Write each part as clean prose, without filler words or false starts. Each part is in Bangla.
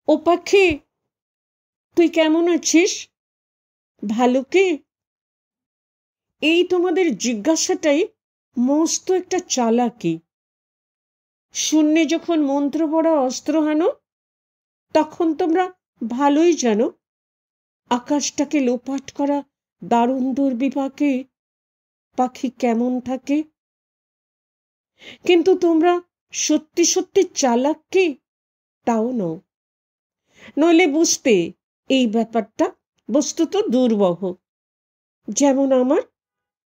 ও পাখি, তুই কেমন আছিস? ভালো কি? এই তোমাদের জিজ্ঞাসাটাই মস্ত একটা চালাকি। শূন্যে যখন মন্ত্র পড়া অস্ত্র হানো, তখন তোমরা ভালোই জানো আকাশটাকে লোপাট করা দারুণ দুর্বিপাকে পাখি কেমন থাকে। কিন্তু তোমরা সত্যি সত্যি চালাক কি? তাও নও। নইলে বুঝতে এই ব্যাপারটা বস্তুত দুর্বহ। যেমন আমার,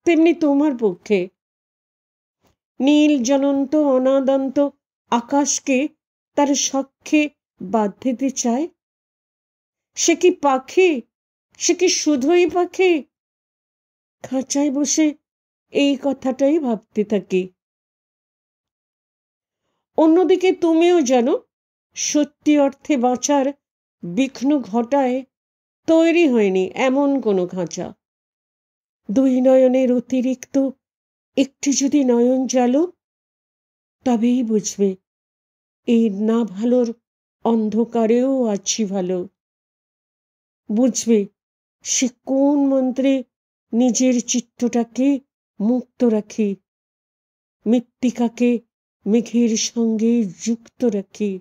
তেমনি তোমার পক্ষে। নীল জনন্ত অনাদন্ত আকাশকে তার সখ্যে বাঁধিতে চায়। সে কি পাখি? সে কি শুধুই পাখি? খাঁচায় বসে এই কথাটাই ভাবতে থাকি। অন্যদিকে তুমিও জানো, সত্যি অর্থে বাঁচার বিঘ্ন ঘটায় তৈরি হয়নি এমন কোনো খাঁচা। দুই নয়নের অতিরিক্ত একটু যদি নয়ন জালো, তবেই বুঝবে এই না ভালোর অন্ধকারেও আছি ভালো। বুঝবে সে কোন মন্ত্রে নিজের চিত্তটাকে মুক্ত রাখি, মৃত্তিকাকে মেঘের সঙ্গে যুক্ত রাখি।